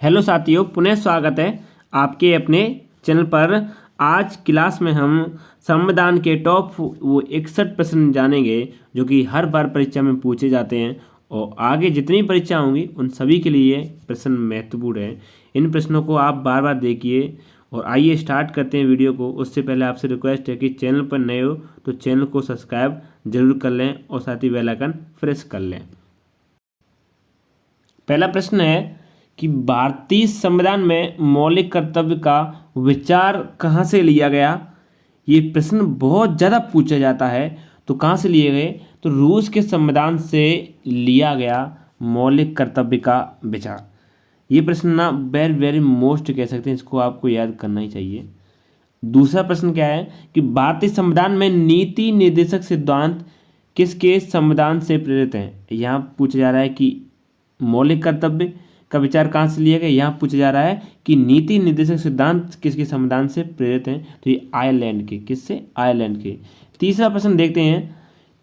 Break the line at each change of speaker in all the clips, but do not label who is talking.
Hello साथियों, पुनः स्वागत है आपके अपने चैनल पर। आज क्लास में हम संविधान के टॉप वो 61 प्रश्न जानेंगे जो कि हर बार परीक्षा में पूछे जाते हैं और आगे जितनी परीक्षा होंगी उन सभी के लिए प्रश्न महत्वपूर्ण है। इन प्रश्नों को आप बार बार देखिए और आइए स्टार्ट करते हैं वीडियो को। उससे पहले आपसे रिक्वेस्ट है कि चैनल पर नए हो तो चैनल को सब्सक्राइब जरूर कर लें और साथ ही बेल आइकन प्रेस कर लें। पहला प्रश्न है कि भारतीय संविधान में मौलिक कर्तव्य का विचार कहाँ से लिया गया। ये प्रश्न बहुत ज़्यादा पूछा जाता है। तो कहाँ से लिए गए? तो रूस के संविधान से लिया गया मौलिक कर्तव्य का विचार। ये प्रश्न ना वेरी वेरी मोस्ट कह सकते हैं, इसको आपको याद करना ही चाहिए। दूसरा प्रश्न क्या है कि भारतीय संविधान में नीति निर्देशक सिद्धांत किसके संविधान से प्रेरित हैं। यहाँ पूछा जा रहा है कि मौलिक कर्तव्य का विचार कहाँ से लिया गया। यहाँ पूछा जा रहा है कि नीति निर्देशक सिद्धांत किसके संविधान से प्रेरित हैं। तो ये आयरलैंड के, किससे? आयरलैंड के। तीसरा प्रश्न देखते हैं।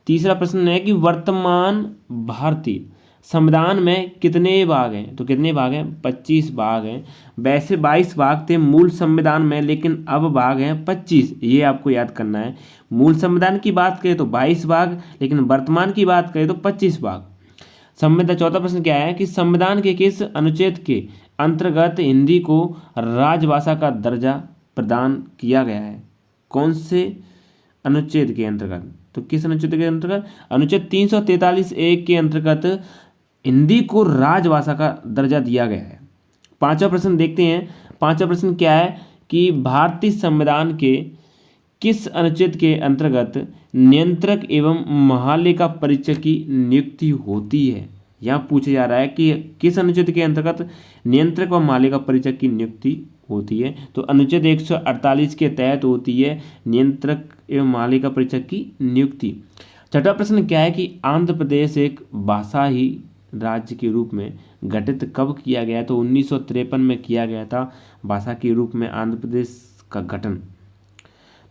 तीसरा प्रश्न है कि वर्तमान भारतीय संविधान में कितने भाग हैं। तो कितने भाग हैं? 25 भाग हैं। वैसे 22 भाग थे मूल संविधान में, लेकिन अब भाग हैं 25। ये आपको याद करना है। मूल संविधान की बात करें तो 22 भाग, लेकिन वर्तमान की बात करें तो 25 भाग। संविधान चौथा प्रश्न क्या है कि संविधान के किस अनुच्छेद के अंतर्गत हिंदी को राजभाषा का दर्जा प्रदान किया गया है। कौन से अनुच्छेद के अंतर्गत? तो किस अनुच्छेद के अंतर्गत? अनुच्छेद 343(1) के अंतर्गत हिंदी को राजभाषा का दर्जा दिया गया है। पांचवा प्रश्न देखते हैं। पांचवा प्रश्न क्या है कि भारतीय संविधान के किस अनुच्छेद के अंतर्गत नियंत्रक एवं महालेखा परीक्षक की नियुक्ति होती है। यहाँ पूछा जा रहा है कि किस अनुच्छेद के अंतर्गत नियंत्रक व महालेखा परीक्षक की नियुक्ति होती है। तो अनुच्छेद 148 के तहत होती है नियंत्रक एवं महालेखा परीक्षक की नियुक्ति। छठा प्रश्न क्या है कि आंध्र प्रदेश एक भाषाई राज्य के रूप में गठित कब किया गया। तो 1953 में किया गया था भाषा के रूप में आंध्र प्रदेश का गठन।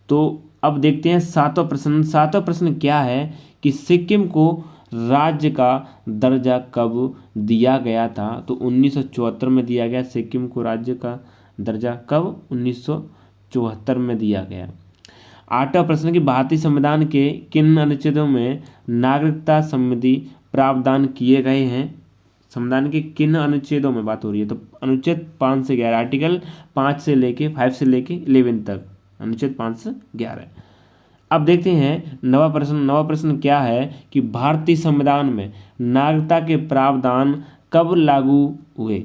तो अब देखते हैं सातवां प्रश्न। सातवां प्रश्न क्या है कि सिक्किम को राज्य का दर्जा कब दिया गया था। तो 1974 में दिया गया। सिक्किम को राज्य का दर्जा कब? 1974 में दिया गया। आठवां प्रश्न कि भारतीय संविधान के किन अनुच्छेदों में नागरिकता संबंधी प्रावधान किए गए हैं। संविधान के किन अनुच्छेदों में बात हो रही है। तो अनुच्छेद 5 से 11, आर्टिकल 5 से लेके 5 से लेके 11 तक, अनुच्छेद 5 से 11। अब देखते हैं नवा प्रश्न। नवा प्रश्न क्या है कि भारतीय संविधान में नागरिकता के प्रावधान कब लागू हुए।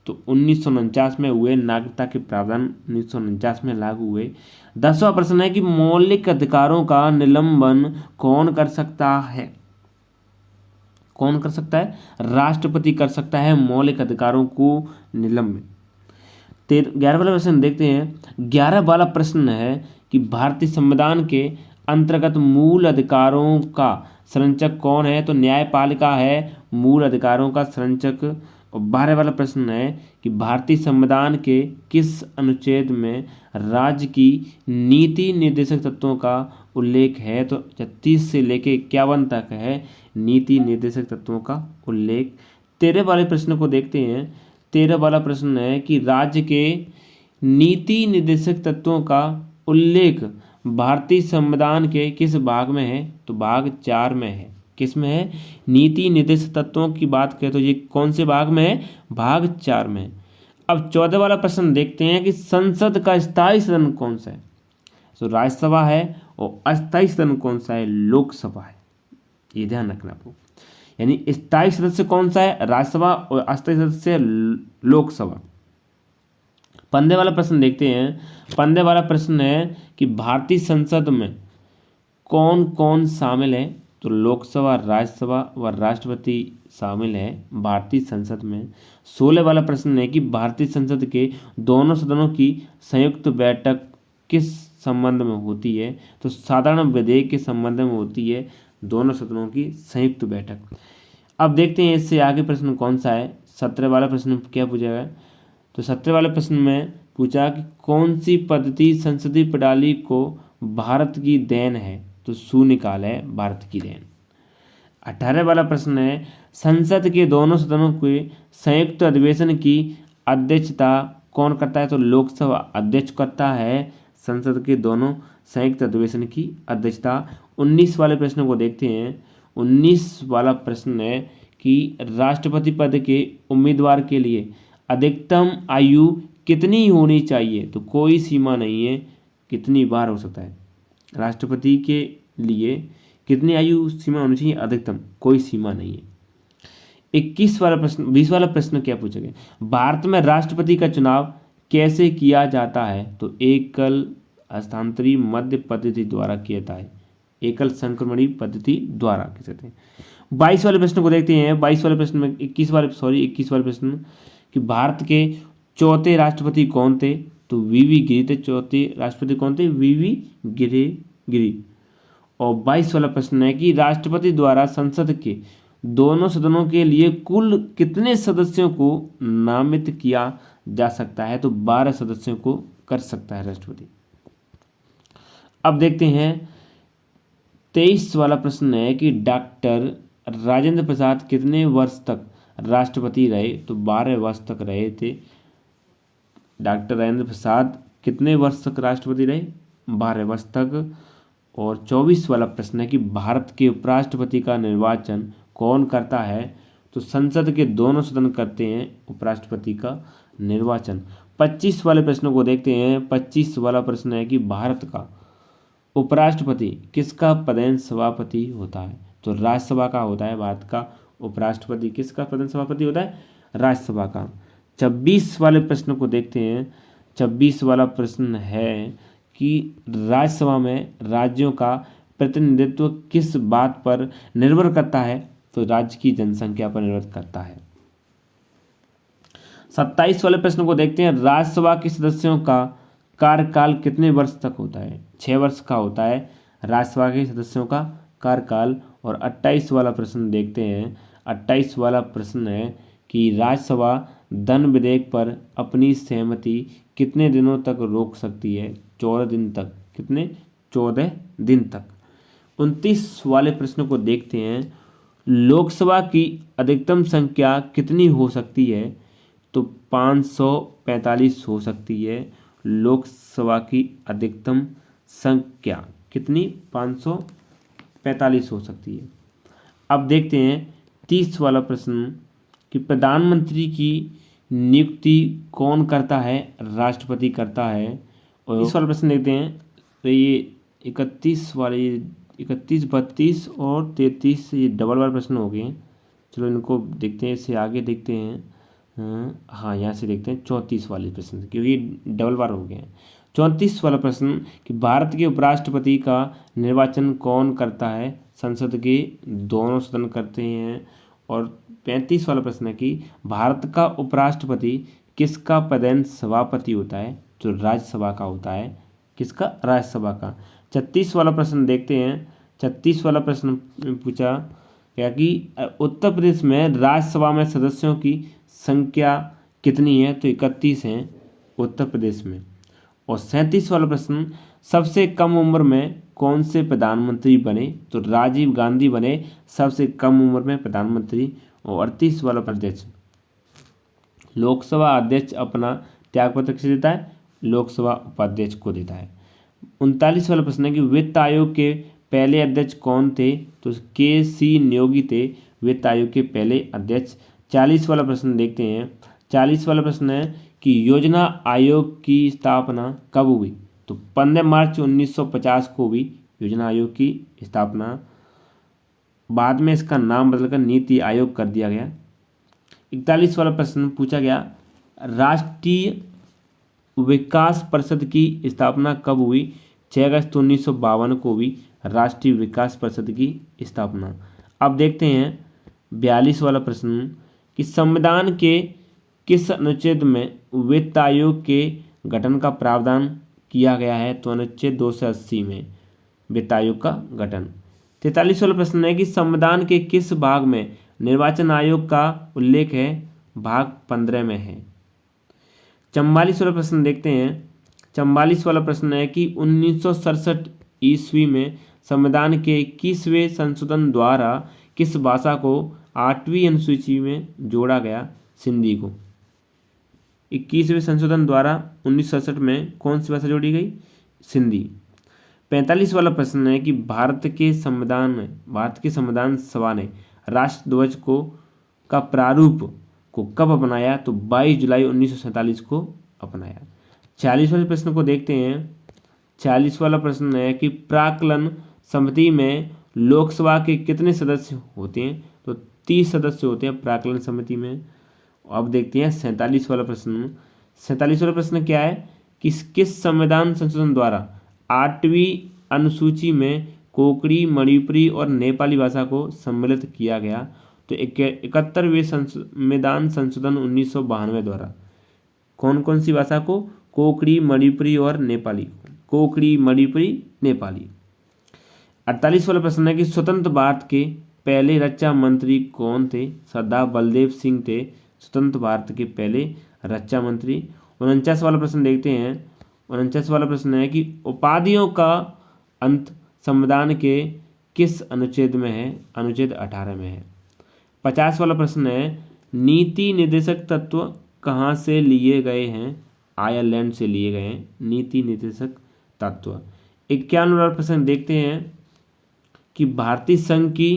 तो 1949 में हुए। नागरिकता के प्रावधान 1949 में लागू हुए। 10वां प्रश्न है कि मौलिक अधिकारों का निलंबन कौन कर सकता है। कौन कर सकता है? राष्ट्रपति कर सकता है मौलिक अधिकारों को निलंबित। 11 वाला प्रश्न देखते हैं। 11 वाला प्रश्न है कि भारतीय संविधान के अंतर्गत मूल अधिकारों का संरक्षक कौन है। तो न्यायपालिका है मूल अधिकारों का संरक्षक। और 12 वाला प्रश्न है कि भारतीय संविधान के किस अनुच्छेद में राज्य की नीति निर्देशक तत्वों का उल्लेख है। तो 36 से लेके 51 तक है नीति निर्देशक तत्वों का उल्लेख। 13 वाले प्रश्न को देखते हैं। 13 वाला प्रश्न है कि राज्य के नीति निर्देशक तत्वों का उल्लेख भारतीय संविधान के किस भाग में है। तो भाग 4 में है। किस में है? नीति निर्देशक तत्वों की बात करें तो ये कौन से भाग में है? भाग 4 में। अब 14 वाला प्रश्न देखते हैं कि संसद का स्थायी सदन कौन सा है। तो राज्यसभा है और अस्थायी सदन कौन सा है? लोकसभा है। ये ध्यान रखना आपको। यानी स्थायी सदस्य कौन सा है? राज्यसभा और अस्थायी सदस्य लोकसभा। 15 वाला प्रश्न देखते हैं। 15 वाला प्रश्न है कि भारतीय संसद में कौन कौन शामिल है। तो लोकसभा, राज्यसभा व राष्ट्रपति शामिल है भारतीय संसद में। 16 वाला प्रश्न है कि भारतीय संसद के दोनों सदनों की संयुक्त बैठक किस संबंध में होती है। तो साधारण विधेयक के संबंध में होती है दोनों सदनों की संयुक्त बैठक। अब देखते हैं इससे आगे प्रश्न कौन सा है। 17 वाला प्रश्न क्या पूछा गया। तो 17 वाले प्रश्न में पूछा कि कौन सी पद्धति संसदीय प्रणाली को भारत की देन है। तो शून्यकाल है भारत की देन। 18 वाला प्रश्न है संसद के दोनों सदनों के संयुक्त अधिवेशन की अध्यक्षता कौन करता है? तो लोकसभा अध्यक्ष करता है। संसद के दोनों संयुक्त अधिवेशन की अध्यक्षता। 19 वाले प्रश्न को देखते हैं। 19 वाला प्रश्न है कि राष्ट्रपति पद के उम्मीदवार के लिए अधिकतम आयु कितनी होनी चाहिए? तो कोई सीमा नहीं है, कितनी बार हो सकता है। राष्ट्रपति के लिए कितनी आयु सीमा होनी चाहिए? अधिकतम, कोई सीमा नहीं है। 21 वाला प्रश्न, 20 वाला प्रश्न क्या पूछा गया? भारत में राष्ट्रपति का चुनाव कैसे किया जाता है? तो एकल हस्तांतरी मध्य पद्धति द्वारा किया जाता है। एकल संक्रमणी पद्धति द्वारा कह सकते हैं। 22 वाले प्रश्न को देखते हैं। 22 वाले प्रश्न में 21 वाले प्रश्न कि भारत के चौथे राष्ट्रपति कौन थे? तो वीवी गिरी थे। चौथे राष्ट्रपति कौन थे? वीवी गिरी। और 22 वाला प्रश्न है कि राष्ट्रपति द्वारा संसद के दोनों सदनों के लिए कुल कितने सदस्यों को नामित किया जा सकता है? तो 12 सदस्यों को कर सकता है राष्ट्रपति। अब देखते हैं 23 वाला प्रश्न है कि डॉक्टर राजेंद्र प्रसाद कितने वर्ष तक राष्ट्रपति रहे? तो 12 वर्ष तक रहे थे। डॉक्टर राजेंद्र प्रसाद कितने वर्ष तक राष्ट्रपति रहे? 12 वर्ष तक। और 24 वाला प्रश्न है कि भारत के उपराष्ट्रपति का निर्वाचन कौन करता है? तो संसद के दोनों सदन करते हैं उपराष्ट्रपति का निर्वाचन। 25 वाले प्रश्नों को देखते हैं। 25 वाला प्रश्न है कि भारत का उपराष्ट्रपति किसका पदेन सभापति होता है? तो राज्यसभा का होता है। भारत का उपराष्ट्रपति किसका पदेन सभापति होता है? राज्यसभा का। 26 वाले प्रश्न को देखते हैं। 26 वाला प्रश्न है कि राज्यसभा में राज्यों का प्रतिनिधित्व किस बात पर निर्भर करता है? तो राज्य की जनसंख्या पर निर्भर करता है। 27 वाले प्रश्न को देखते हैं। राज्यसभा के सदस्यों का कार्यकाल कितने वर्ष तक होता है? 6 वर्ष का होता है राज्यसभा के सदस्यों का कार्यकाल। और 28 वाला प्रश्न देखते हैं। 28 वाला प्रश्न है कि राज्यसभा धन विधेयक पर अपनी सहमति कितने दिनों तक रोक सकती है? 14 दिन तक। कितने? 14 दिन तक। 29 वाले प्रश्न को देखते हैं। लोकसभा की अधिकतम संख्या कितनी हो सकती है? तो 545 हो सकती है लोकसभा की अधिकतम संख्या। कितनी? 545 हो सकती है। अब देखते हैं 30 वाला प्रश्न कि प्रधानमंत्री की नियुक्ति कौन करता है? राष्ट्रपति करता है। और इस वाला प्रश्न देखते हैं। तो ये 31 वाले 31, 32 और 33 ये डबल वाले प्रश्न हो गए। चलो इनको देखते हैं, इससे आगे देखते हैं। हाँ, यहाँ से देखते हैं 34 वाले प्रश्न, क्योंकि डबल बार हो गए हैं। 34 वाला प्रश्न कि भारत के उपराष्ट्रपति का निर्वाचन कौन करता है? संसद के दोनों सदन करते हैं। और 35 वाला प्रश्न है कि भारत का उपराष्ट्रपति किसका पदेन सभापति होता है? तो राज्यसभा का होता है। किसका? राज्यसभा का। 36 वाला प्रश्न देखते हैं। 36 वाला प्रश्न पूछा क्या कि उत्तर प्रदेश में राज्यसभा में सदस्यों की संख्या कितनी है? तो 31 हैं उत्तर प्रदेश में। और 37 वाला प्रश्न सबसे कम उम्र में कौन से प्रधानमंत्री बने? तो राजीव गांधी बने सबसे कम उम्र में प्रधानमंत्री। और 38 वाला अध्यक्ष लोकसभा अध्यक्ष अपना त्यागपत्र किसे देता है? लोकसभा उपाध्यक्ष को देता है। 39 वाला प्रश्न है कि वित्त आयोग के पहले अध्यक्ष कौन थे? तो के.सी. न्योगी थे वित्त आयोग के पहले अध्यक्ष। 40 वाला प्रश्न देखते हैं। 40 वाला प्रश्न है कि योजना आयोग की स्थापना कब हुई? तो 15 मार्च 1950 को हुई योजना आयोग की स्थापना। बाद में इसका नाम बदलकर नीति आयोग कर दिया गया। 41 वाला प्रश्न पूछा गया राष्ट्रीय विकास परिषद की स्थापना कब हुई? 6 अगस्त 1952 को हुई राष्ट्रीय विकास परिषद की स्थापना। अब देखते हैं 42 वाला प्रश्न कि संविधान के किस अनुच्छेद में वित्त आयोग के गठन का प्रावधान किया गया है? तो अनुच्छेद 280 में वित्त आयोग का गठन। 43 वाला प्रश्न है कि संविधान के किस भाग में निर्वाचन आयोग का उल्लेख है? भाग 15 में है। 44 वाला प्रश्न देखते हैं। 44 वाला प्रश्न है कि 1967 ईस्वी में संविधान के 21वें संशोधन द्वारा किस भाषा को 8वीं अनुसूची में जोड़ा गया? सिंधी को। 21वें संशोधन द्वारा 1967 में कौन सी भाषा जोड़ी गई? सिंधी। 45 वाला प्रश्न है कि भारत के संविधान सभा ने राष्ट्रध्वज का प्रारूप को कब अपनाया? तो 22 जुलाई 1947 को अपनाया। 40 वाले प्रश्न को देखते हैं। 40 वाला प्रश्न है कि प्राक्कलन समिति में लोकसभा के कितने सदस्य होते हैं? तो 30 सदस्य होते हैं प्राक्कलन समिति में। अब देखते हैं 47 वाला प्रश्न। 47 वाला प्रश्न क्या है कि किस संविधान संशोधन द्वारा 8वीं अनुसूची में कोंकणी, मणिपुरी और नेपाली भाषा को सम्मिलित किया गया? तो 71वें संविधान संशोधन 1992 द्वारा कौन कौन सी भाषा को? कोंकणी, मणिपुरी और नेपाली। कोंकणी, मणिपुरी, नेपाली। 48 वाला प्रश्न है कि स्वतंत्र भारत के पहले रक्षा मंत्री कौन थे? सरदार बलदेव सिंह थे स्वतंत्र भारत के पहले रक्षा मंत्री। 49 वाला प्रश्न देखते हैं। 49 वाला प्रश्न है कि उपाधियों का अंत संविधान के किस अनुच्छेद में है? अनुच्छेद 18 में है। 50 वाला प्रश्न है नीति निर्देशक तत्व कहाँ से लिए गए हैं? आयरलैंड से लिए गए हैं नीति निर्देशक तत्व। 51 वाला प्रश्न देखते हैं कि भारतीय संघ की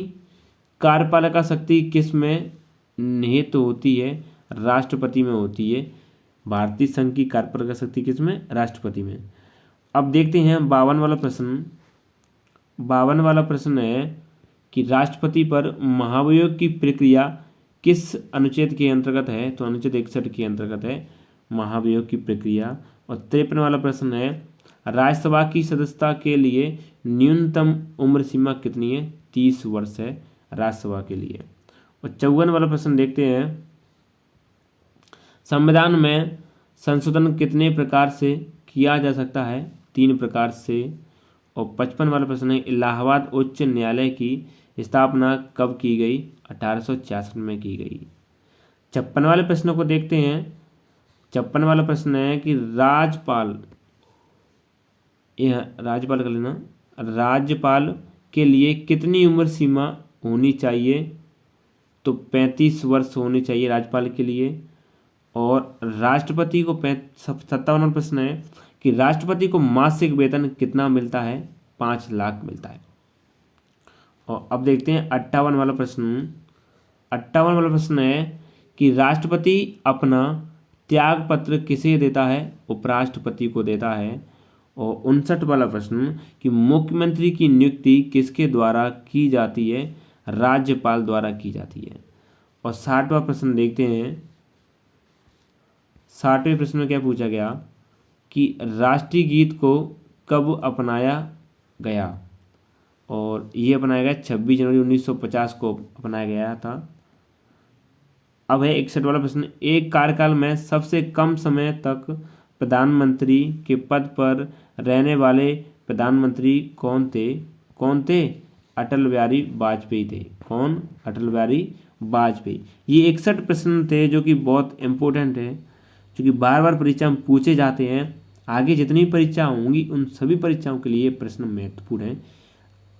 कार्यपालिका शक्ति किस में निहित होती है? राष्ट्रपति में होती है। भारतीय संघ की कार्यपालिका शक्ति किस में? राष्ट्रपति में। अब देखते हैं 52 वाला प्रश्न। 52 वाला प्रश्न है कि राष्ट्रपति पर महाभियोग की प्रक्रिया किस अनुच्छेद के अंतर्गत है? तो अनुच्छेद 61 के अंतर्गत है महाभियोग की प्रक्रिया। और 53 वाला प्रश्न है राज्यसभा की सदस्यता के लिए न्यूनतम उम्र सीमा कितनी है? 30 वर्ष है राज्यसभा के लिए। और 54 वाला प्रश्न देखते हैं संविधान में संशोधन कितने प्रकार से किया जा सकता है? 3 प्रकार से। और 55 वाला प्रश्न है इलाहाबाद उच्च न्यायालय की स्थापना कब की गई? 1866 में की गई। 56 वाले प्रश्नों को देखते हैं। 56 वाला प्रश्न है कि राज्यपाल के लिए कितनी उम्र सीमा होनी चाहिए? तो 35 वर्ष होनी चाहिए राज्यपाल के लिए। और राष्ट्रपति को 57वां प्रश्न है कि राष्ट्रपति को मासिक वेतन कितना मिलता है? 5 लाख मिलता है। और अब देखते हैं 58 वाला प्रश्न। 58 वाला प्रश्न है कि राष्ट्रपति अपना त्याग पत्र किसे देता है? उपराष्ट्रपति को देता है। और 59 वाला प्रश्न कि मुख्यमंत्री की नियुक्ति किसके द्वारा की जाती है? राज्यपाल द्वारा की जाती है। और 60वां प्रश्न देखते हैं। 60वें प्रश्न में क्या पूछा गया कि राष्ट्रीय गीत को कब अपनाया गया? और ये अपनाया गया 26 जनवरी 1950 को अपनाया गया था। अब है 61 वाला प्रश्न एक कार्यकाल में सबसे कम समय तक प्रधानमंत्री के पद पर रहने वाले प्रधानमंत्री कौन थे? अटल बिहारी वाजपेयी थे। कौन? अटल बिहारी वाजपेयी। ये 61 प्रश्न थे जो कि बहुत इंपॉर्टेंट है, जो कि बार बार परीक्षा में पूछे जाते हैं। आगे जितनी परीक्षा होंगी उन सभी परीक्षाओं के लिए ये प्रश्न महत्वपूर्ण है।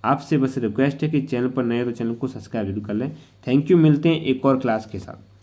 आपसे बस रिक्वेस्ट है कि चैनल पर नए तो चैनल को सब्सक्राइब जरूर कर लें। Thank you. मिलते हैं एक और क्लास के साथ।